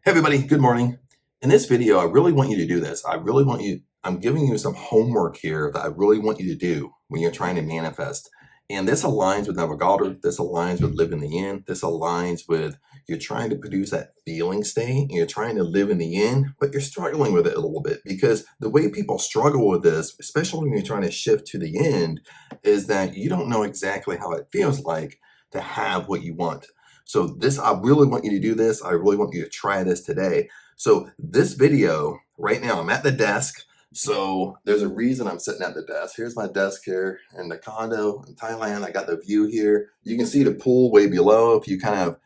Hey everybody, good morning. In this video, I really want you to do this. I'm giving you some homework here that I really want you to do when you're trying to manifest. And this aligns with Navigator, this aligns with Live in the Yin, this aligns with you're trying to produce that feeling state, and you're trying to live in the Yin, but you're struggling with it a little bit because the way people struggle with this, especially when you're trying to shift to the end, is that you don't know exactly how it feels like to have what you want. So this, I really want you to do this. I really want you to try this today. So this video right now, I'm at the desk. So there's a reason I'm sitting at the desk. Here's my desk here in the condo in Thailand. I got the view here. You can see the pool way below if you kind of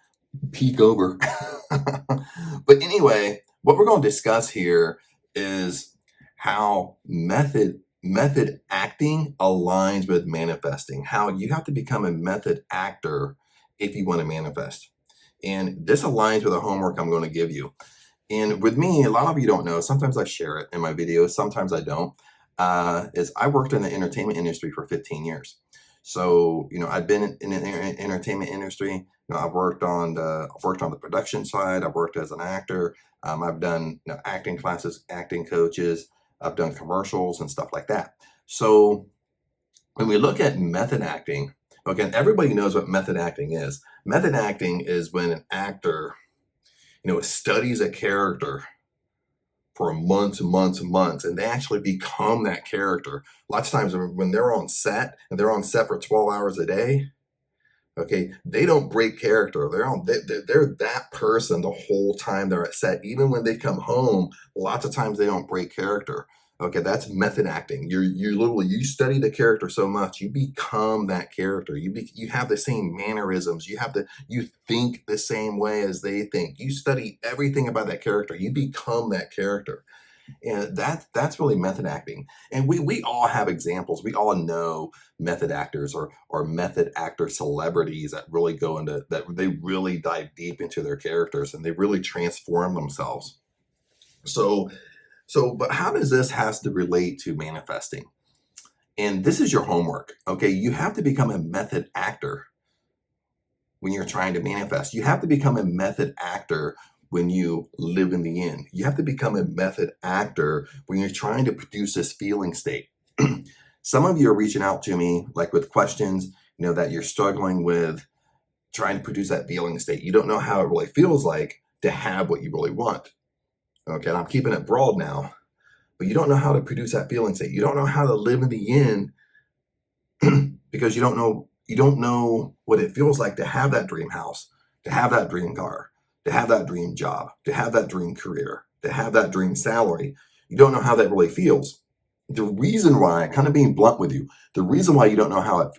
peek over. But anyway, what we're going to discuss here is how method acting aligns with manifesting. How you have to become a method actor if you want to manifest. And this aligns with the homework I'm going to give you. And with me, a lot of you don't know, sometimes I share it in my videos, sometimes I don't, is I worked in the entertainment industry for 15 years. So, I've been in the entertainment industry. I've worked on the production side. I've worked as an actor. I've done acting classes, acting coaches. I've done commercials and stuff like that. So when we look at method acting, again, everybody knows what method acting is. Method acting is when an actor, studies a character for months and months and months, and they actually become that character. Lots of times when they're on set and they're on set for 12 hours a day, okay, they don't break character. They're that person the whole time they're at set. Even when they come home, lots of times they don't break character. Okay, that's method acting. You study the character so much, you become that character. You have the same mannerisms. You think the same way as they think. You study everything about that character. You become that character. And that's really method acting. And we all have examples. We all know method actors or method actor celebrities that really they really dive deep into their characters and they really transform themselves. But how does this has to relate to manifesting? And this is your homework. Okay, you have to become a method actor when you're trying to manifest. You have to become a method actor when you live in the Yin. You have to become a method actor when you're trying to produce this feeling state. Some of you are reaching out to me like with questions, that you're struggling with trying to produce that feeling state. You don't know how it really feels like to have what you really want. Okay, and I'm keeping it broad now, but you don't know how to produce that feeling state. You don't know how to live in the Yin because you don't know what it feels like to have that dream house, to have that dream car, to have that dream job, to have that dream career, to have that dream salary. You don't know how that really feels. The reason why, kind of being blunt with you, the reason why you don't know how it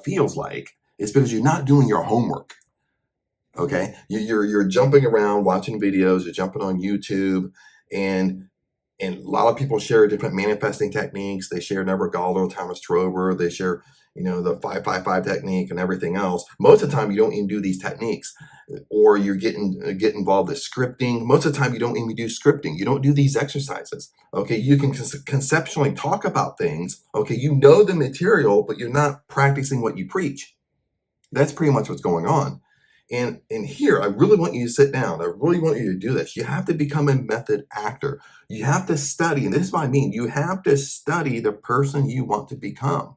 feels like is because you're not doing your homework. Okay, you're jumping around watching videos, you're jumping on YouTube, and a lot of people share different manifesting techniques. They share Neville Goddard, Thomas Trover. They share, the 5-5-5 technique and everything else. Most of the time, you don't even do these techniques, or you're get involved with scripting. Most of the time, you don't even do scripting. You don't do these exercises. Okay, you can conceptually talk about things. Okay, you know the material, but you're not practicing what you preach. That's pretty much what's going on. And here, I really want you to sit down. I really want you to do this. You have to become a method actor. You have to study, and this is what I mean. You have to study the person you want to become.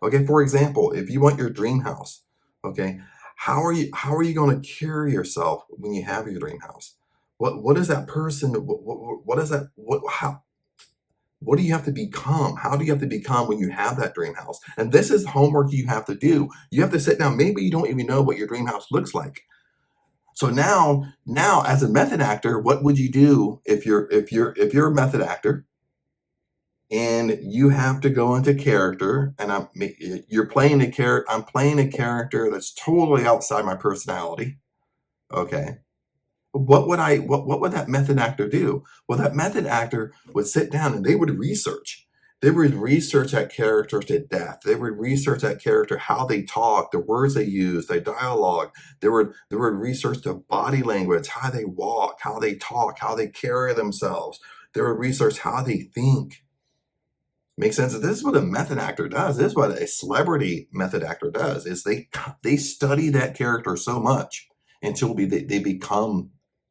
Okay, for example, if you want your dream house, okay, how are you going to carry yourself when you have your dream house? What is that person? What is that? What do you have to become? How do you have to become when you have that dream house? And this is homework you have to do. You have to sit down. Maybe you don't even know what your dream house looks like. So now as a method actor, what would you do if you're a method actor and you have to go into character and I'm playing a character that's totally outside my personality. Okay. What would that method actor do? Well, that method actor would sit down and they would research. They would research that character to death. They would research that character, how they talk, the words they use, their dialogue. They would research their body language, how they walk, how they talk, how they carry themselves. They would research how they think. Makes sense? This is what a method actor does. This is what a celebrity method actor does, is they study that character so much. until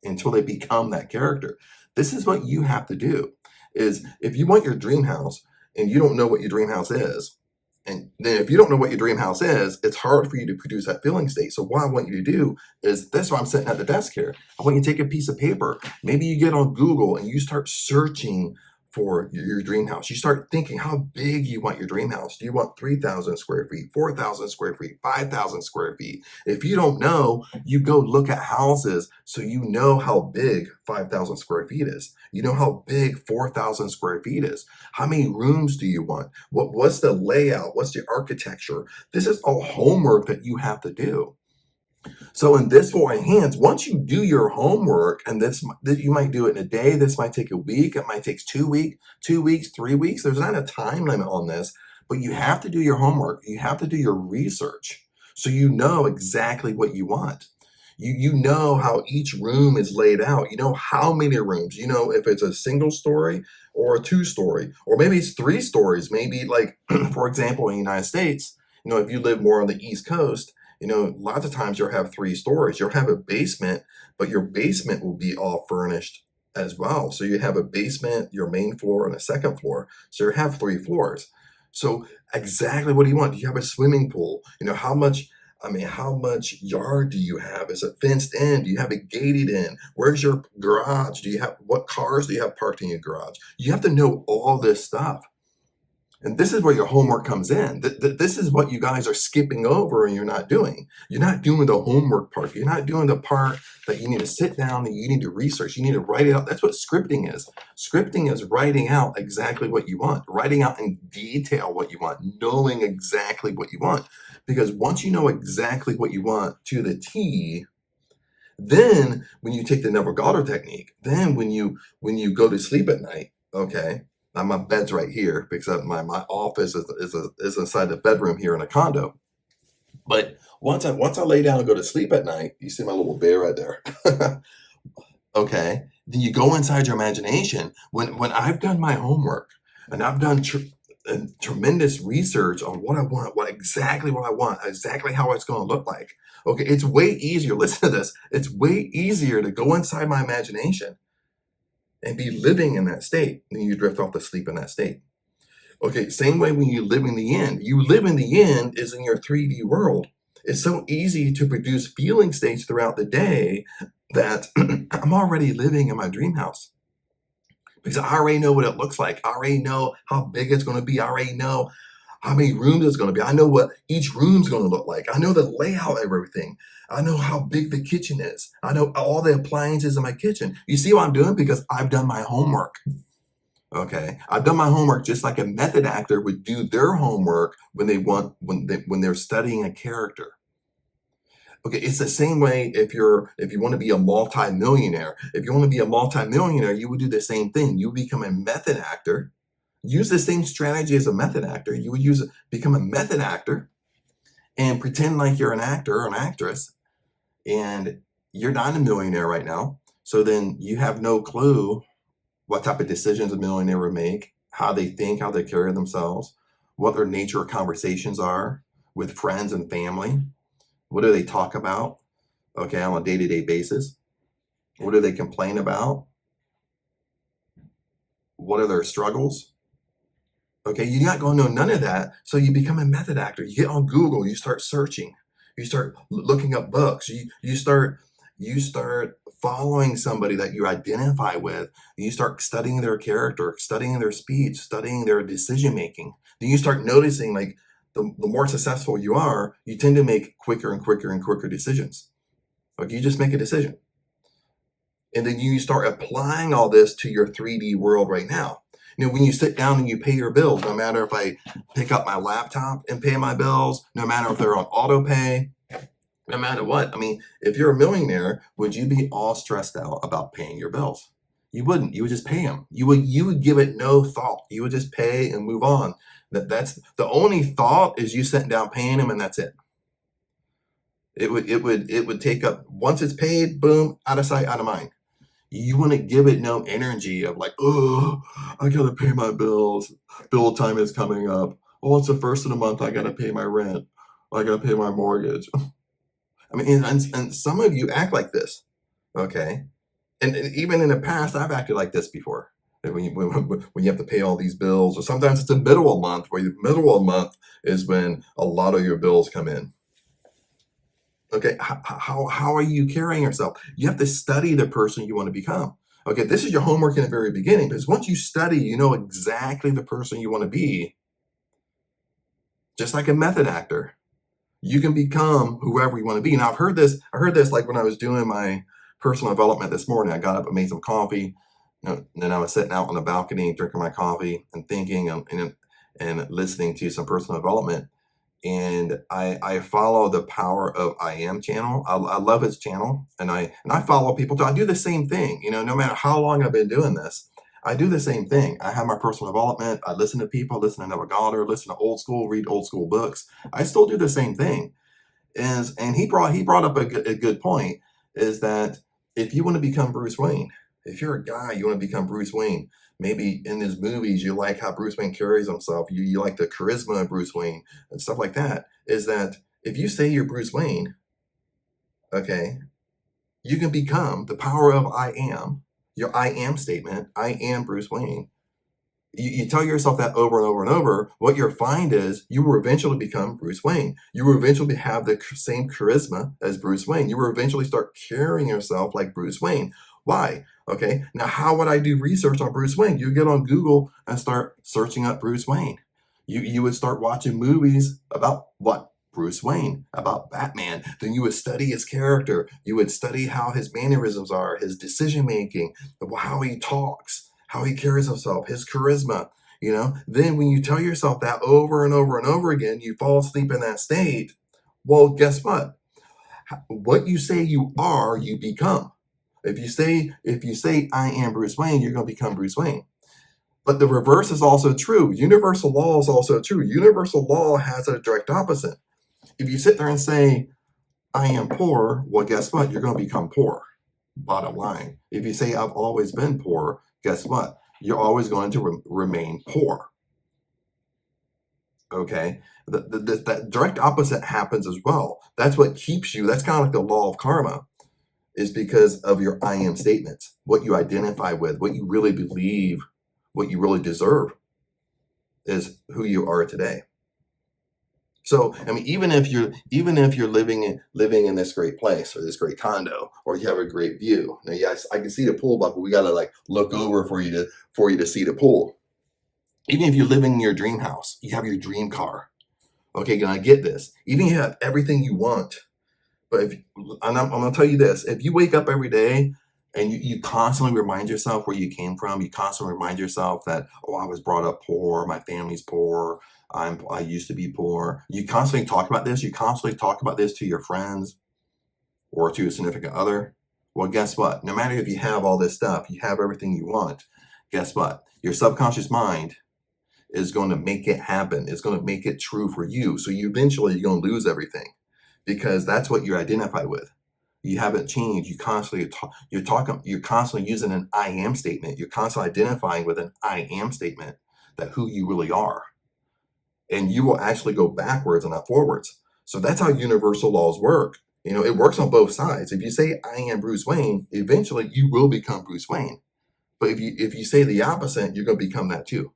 until they become that character. This is what you have to do. Is if you want your dream house and you don't know what your dream house is, and then if you don't know what your dream house is, it's hard for you to produce that feeling state. So what I want you to do is, that's why I'm sitting at the desk here. I want you to take a piece of paper. Maybe you get on Google and you start searching for your dream house. You start thinking how big you want your dream house. Do you want 3,000 square feet, 4,000 square feet, 5,000 square feet? If you don't know, you go look at houses so you know how big 5,000 square feet is. You know how big 4,000 square feet is. How many rooms do you want? What's the layout? What's the architecture? This is all homework that you have to do. So in this will enhance, once you do your homework, and you might do it in a day, this might take a week, it might take 2 weeks, 2 weeks, 3 weeks. There's not a time limit on this, but you have to do your homework. You have to do your research so you know exactly what you want. You know how each room is laid out. You know how many rooms. You know if it's a single story or a 2 story, or maybe it's 3 stories. Maybe like, for example, in the United States, if you live more on the East Coast, lots of times you'll have 3 stories. You'll have a basement, but your basement will be all furnished as well. So you have a basement, your main floor, and a second floor. So you have 3 floors. So exactly what do you want? Do you have a swimming pool? How much yard do you have? Is it fenced in? Do you have it gated in? Where's your garage? What cars do you have parked in your garage? You have to know all this stuff. And this is where your homework comes in. This is what you guys are skipping over and you're not doing. You're not doing the homework part. You're not doing the part that you need to sit down and you need to research. You need to write it out. That's what scripting is. Scripting is writing out exactly what you want, writing out in detail what you want, knowing exactly what you want. Because once you know exactly what you want to the T, then when you take the Neville Goddard technique, then when you go to sleep at night, okay, now my bed's right here because my office is inside the bedroom here in a condo. But once I lay down and go to sleep at night, you see my little bear right there. Okay, then you go inside your imagination. When I've done my homework and I've done tremendous research on what I want, exactly what I want, exactly how it's going to look like. Okay, it's way easier. Listen to this. It's way easier to go inside my imagination and be living in that state, then you drift off to sleep in that state. Okay, same way when you live in the end. You live in the end is in your 3D world. It's so easy to produce feeling states throughout the day that I'm already living in my dream house. Because I already know what it looks like. I already know how big it's going to be. I already know how many rooms it's going to be. I know what each room's going to look like. I know the layout of everything. I know how big the kitchen is. I know all the appliances in my kitchen. You see what I'm doing? Because I've done my homework. Okay, I've done my homework just like a method actor would do their homework when they're studying a character. Okay, it's the same way if you want to be a multimillionaire. If you want to be a multimillionaire, you would do the same thing. You would become a method actor. Use the same strategy as a method actor. You would become a method actor and pretend like you're an actor or an actress, and you're not a millionaire right now. So then you have no clue what type of decisions a millionaire would make, how they think, how they carry themselves, what their nature of conversations are with friends and family. What do they talk about, okay, on a day-to-day basis? What do they complain about? What are their struggles? Okay, you're not going to know none of that, so you become a method actor. You get on Google, you start searching, you start looking up books, you start following somebody that you identify with, and you start studying their character, studying their speech, studying their decision making. Then you start noticing, like, the more successful you are, you tend to make quicker and quicker and quicker decisions. Like, you just make a decision. And then you start applying all this to your 3D world right now. When you sit down and you pay your bills, no matter if I pick up my laptop and pay my bills, no matter if they're on auto pay, no matter what. If you're a millionaire, would you be all stressed out about paying your bills? You wouldn't. You would just pay them. You would give it no thought. You would just pay and move on. That's the only thought is you sitting down paying them, and that's it. It would take up, once it's paid, boom, out of sight, out of mind. You wouldn't give it no energy of like, oh, I gotta pay my bills. Bill time is coming up. Oh, it's the first of the month. I gotta pay my rent. I gotta pay my mortgage. I mean, and some of you act like this, okay? And even in the past, I've acted like this before. And when you have to pay all these bills, or sometimes it's the middle of month, where the middle of month is when a lot of your bills come in. Okay, how are you carrying yourself? You have to study the person you want to become. Okay, this is your homework in the very beginning, because once you study, you know exactly the person you want to be. Just like a method actor, you can become whoever you want to be. Now, I heard this like when I was doing my personal development this morning. I got up and made some coffee. Then I was sitting out on the balcony drinking my coffee and thinking, and listening to some personal development. And I follow the Power of I Am channel. I love his channel, and I follow people too. I do the same thing. No matter how long I've been doing this, I do the same thing. I have my personal development. I listen to people, listen to Neville Goddard, listen to old school, read old school books. I still do the same thing. And he brought up a good point, is that if you want to become Bruce Wayne, if you're a guy, you want to become Bruce Wayne. Maybe in his movies, you like how Bruce Wayne carries himself. You like the charisma of Bruce Wayne and stuff like that. Is that if you say you're Bruce Wayne, okay, you can become the power of I am, your I am statement. I am Bruce Wayne. You tell yourself that over and over and over. What you'll find is you will eventually become Bruce Wayne. You will eventually have the same charisma as Bruce Wayne. You will eventually start carrying yourself like Bruce Wayne. Why? Okay, now how would I do research on Bruce Wayne? You get on Google and start searching up Bruce Wayne. You would start watching movies about what? Bruce Wayne, about Batman. Then you would study his character. You would study how his mannerisms are, his decision making, how he talks, how he carries himself, his charisma. Then when you tell yourself that over and over and over again, you fall asleep in that state. Well, guess what? What you say you are, you become. If you say I am Bruce Wayne, you're going to become Bruce Wayne. But the reverse is also true. Universal law is also true. Universal law has a direct opposite. If you sit there and say I am poor, well, guess what? You're going to become poor. Bottom line. If you say I've always been poor, guess what? You're always going to remain poor. Okay? That direct opposite happens as well. That's what keeps you. That's kind of like the law of karma, is because of your I am statements, what you identify with, what you really believe, what you really deserve is who you are today. So, I mean, even if you're living in this great place, or this great condo, or you have a great view. Now, yes, I can see the pool, but we got to like look over for you to see the pool. Even if you're living in your dream house, you have your dream car. Okay, gonna get this. Even if you have everything you want, but I'm gonna tell you this: if you wake up every day and you constantly remind yourself where you came from, you constantly remind yourself that, oh, I was brought up poor, my family's poor, I used to be poor. You constantly talk about this. You constantly talk about this to your friends or to a significant other. Well, guess what? No matter if you have all this stuff, you have everything you want. Guess what? Your subconscious mind is going to make it happen. It's going to make it true for you. So you're going to lose everything, because that's what you identify with. You haven't changed. You're constantly using an I am statement. You're constantly identifying with an I am statement, that who you really are. And you will actually go backwards and not forwards. So that's how universal laws work. It works on both sides. If you say I am Bruce Wayne, eventually you will become Bruce Wayne. But if you say the opposite, you're going to become that too.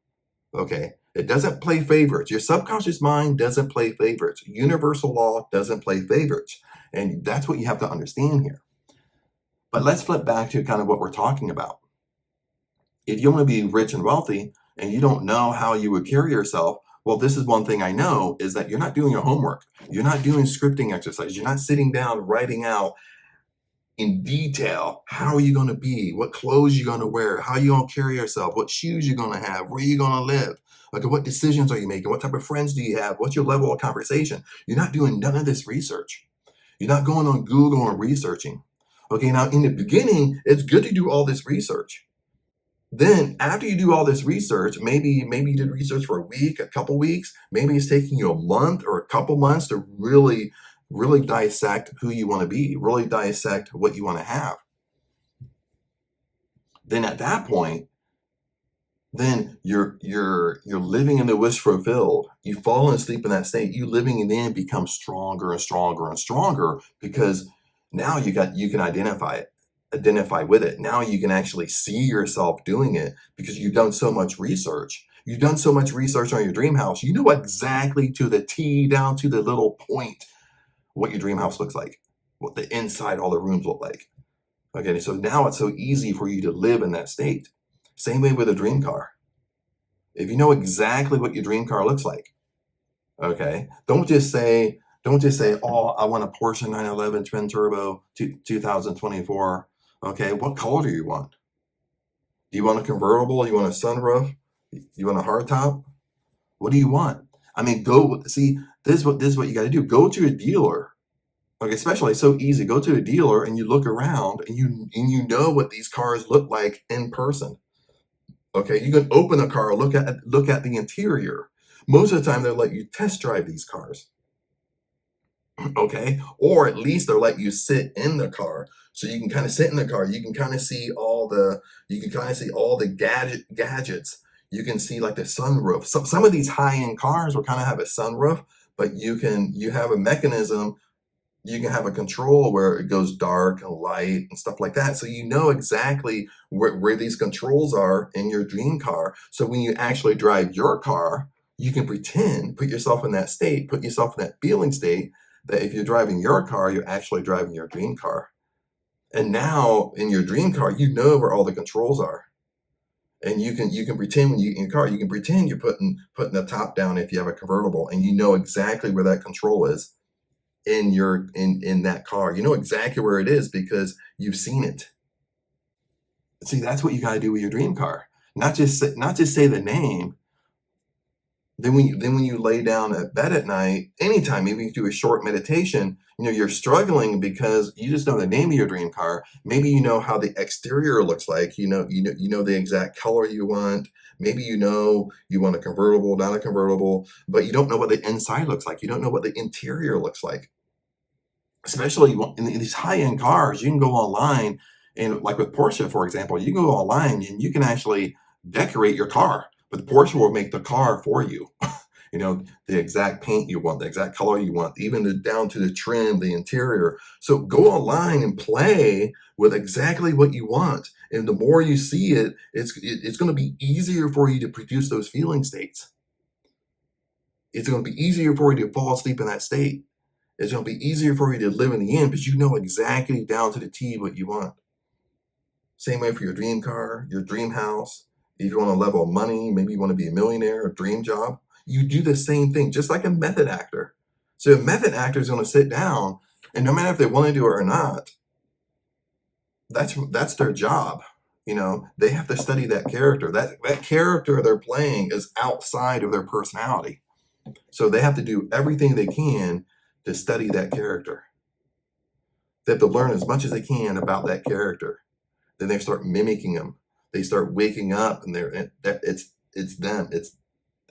Okay? It doesn't play favorites. Your subconscious mind doesn't play favorites. Universal law doesn't play favorites. And that's what you have to understand here. But let's flip back to kind of what we're talking about. If you want to be rich and wealthy and you don't know how you would carry yourself, well, this is one thing I know, is that you're not doing your homework. You're not doing scripting exercises. You're not sitting down writing out in detail, how are you going to be, what clothes you're going to wear, how you going to carry yourself, what shoes you're going to have, where you're going to live. Okay, what decisions are you making? What type of friends do you have? What's your level of conversation? You're not doing none of this research. You're not going on Google and researching. Okay, now in the beginning, it's good to do all this research. Then after you do all this research, maybe you did research for a week, a couple weeks, maybe it's taking you a month or a couple months to really dissect who you want to be, really dissect what you want to have. Then at that point, then you're living in the wish fulfilled. You fall asleep in that state. You living and then become stronger and stronger and stronger because now you can identify with it. Now you can actually see yourself doing it because you've done so much research. You've done so much research on your dream house. You know exactly to the T, down to the little point, what your dream house looks like, what the inside, all the rooms look like. Okay, so now it's so easy for you to live in that state. Same way with a dream car. If you know exactly what your dream car looks like, okay, don't just say, oh, I want a Porsche 911 twin turbo 2024. Okay, what color do you want? Do you want a convertible? You want a sunroof? You want a hardtop? What do you want? I mean, go see. This is what you got to do. Go to a dealer. Okay, especially it's so easy. Go to a dealer and you look around and you know what these cars look like in person. Okay, you can open a car, look at the interior. Most of the time, they'll let you test drive these cars. Okay, or at least they'll let you sit in the car, so you can kind of sit in the car. You can kind of see all the gadgets. You can see like the sunroof. Some of these high end cars will kind of have a sunroof, but you have a mechanism. You can have a control where it goes dark and light and stuff like that. So you know exactly where these controls are in your dream car. So when you actually drive your car, you can put yourself in that state, put yourself in that feeling state that if you're driving your car, you're actually driving your dream car. And now in your dream car, you know where all the controls are. And you can pretend when you in your car, you can pretend you're putting the top down if you have a convertible, and you know exactly where that control is in that car. You know exactly where it is because you've seen it. See, that's what you got to do with your dream car. Not just say the name. Then when you lay down at bed at night, anytime, maybe you do a short meditation, you're struggling because you just know the name of your dream car. Maybe you know how the exterior looks like. You know the exact color you want. Maybe you want a convertible, not a convertible, but you don't know what the inside looks like. You don't know what the interior looks like. Especially in these high-end cars, you can go online and, like with Porsche, for example, you can go online and you can actually decorate your car, but the Porsche will make the car for you. The exact paint you want, the exact color you want, even down to the trim, the interior. So go online and play with exactly what you want. And the more you see it, it's going to be easier for you to produce those feeling states. It's going to be easier for you to fall asleep in that state. It's going to be easier for you to live in the end because you know exactly down to the T what you want. Same way for your dream car, your dream house. If you want a level of money, maybe you want to be a millionaire, a dream job, you do the same thing, just like a method actor. So a method actor is going to sit down, and no matter if they want to do it or not, that's their job. They have to study that character. That character they're playing is outside of their personality. So they have to do everything they can to study that character. They have to learn as much as they can about that character. Then they start mimicking them. They start waking up, and it's them.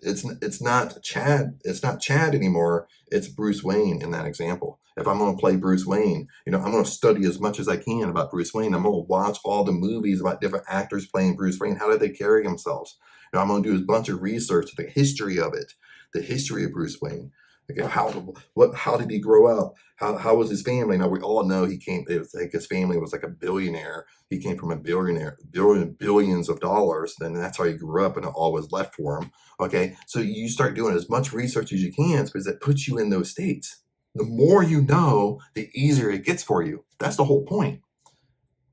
It's not Chad. It's not Chad anymore. It's Bruce Wayne in that example. If I'm going to play Bruce Wayne, I'm going to study as much as I can about Bruce Wayne. I'm going to watch all the movies about different actors playing Bruce Wayne. How did they carry themselves? I'm going to do a bunch of research, the history of it, the history of Bruce Wayne. Okay, how did he grow up? How was his family? Now we all know it was like his family was like a billionaire. He came from a billions of dollars. Then that's how he grew up, and it all was left for him. Okay, so you start doing as much research as you can because it puts you in those states. The more you know, the easier it gets for you. That's the whole point.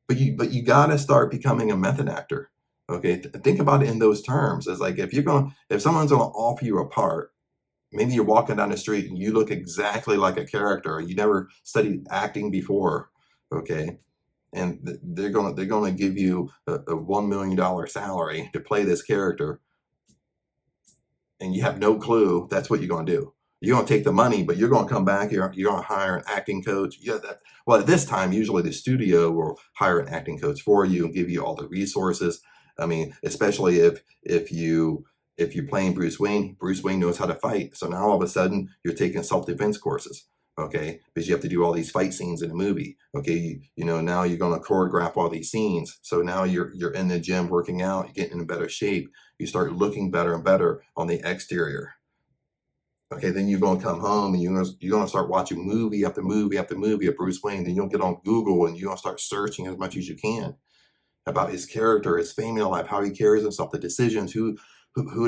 But you got to start becoming a method actor. Okay, think about it in those terms. It's like if someone's going to offer you a part. Maybe you're walking down the street and you look exactly like a character. You never studied acting before, okay? And they're gonna give you a $1 million salary to play this character, and you have no clue. That's what you're gonna do. You're gonna take the money, but you're gonna come back. You're gonna hire an acting coach. Well, at this time, usually the studio will hire an acting coach for you and give you all the resources. I mean, especially if you're playing Bruce Wayne knows how to fight. So now all of a sudden you're taking self-defense courses. Okay, because you have to do all these fight scenes in a movie. Okay, you know, now you're going to choreograph all these scenes. So now you're in the gym working out, you're getting in better shape. You start looking better and better on the exterior. Okay, then you're going to come home and you're going to start watching movie after movie after movie of Bruce Wayne. Then you'll get on Google and you're going to start searching as much as you can about his character, his family life, how he carries himself, the decisions, who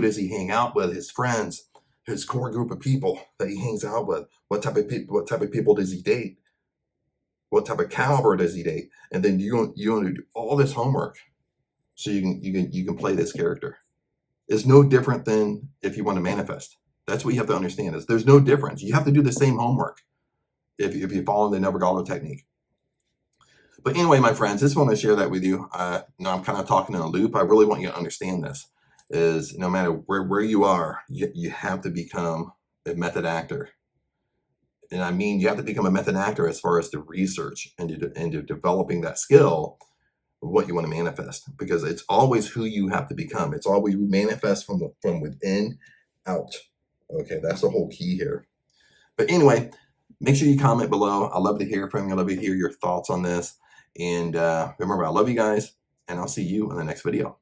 does he hang out with, his friends, his core group of people that he hangs out with, what type of people does he date, what type of caliber does he date, and then you're going to do all this homework so you can play this character. It's no different than if you want to manifest. That's what you have to understand is there's no difference. You have to do the same homework if you follow the Never Galo technique. But anyway, my friends, just want to share that with you. You know, I'm kind of talking in a loop. I really want you to understand this is no matter where you are, you have to become a method actor. And I mean, you have to become a method actor as far as the research into developing that skill of what you want to manifest, because it's always who you have to become. It's always manifest from within out. Okay, that's the whole key here. But anyway, make sure you comment below. I love to hear from you. I love to hear your thoughts on this. And remember, I love you guys, and I'll see you in the next video.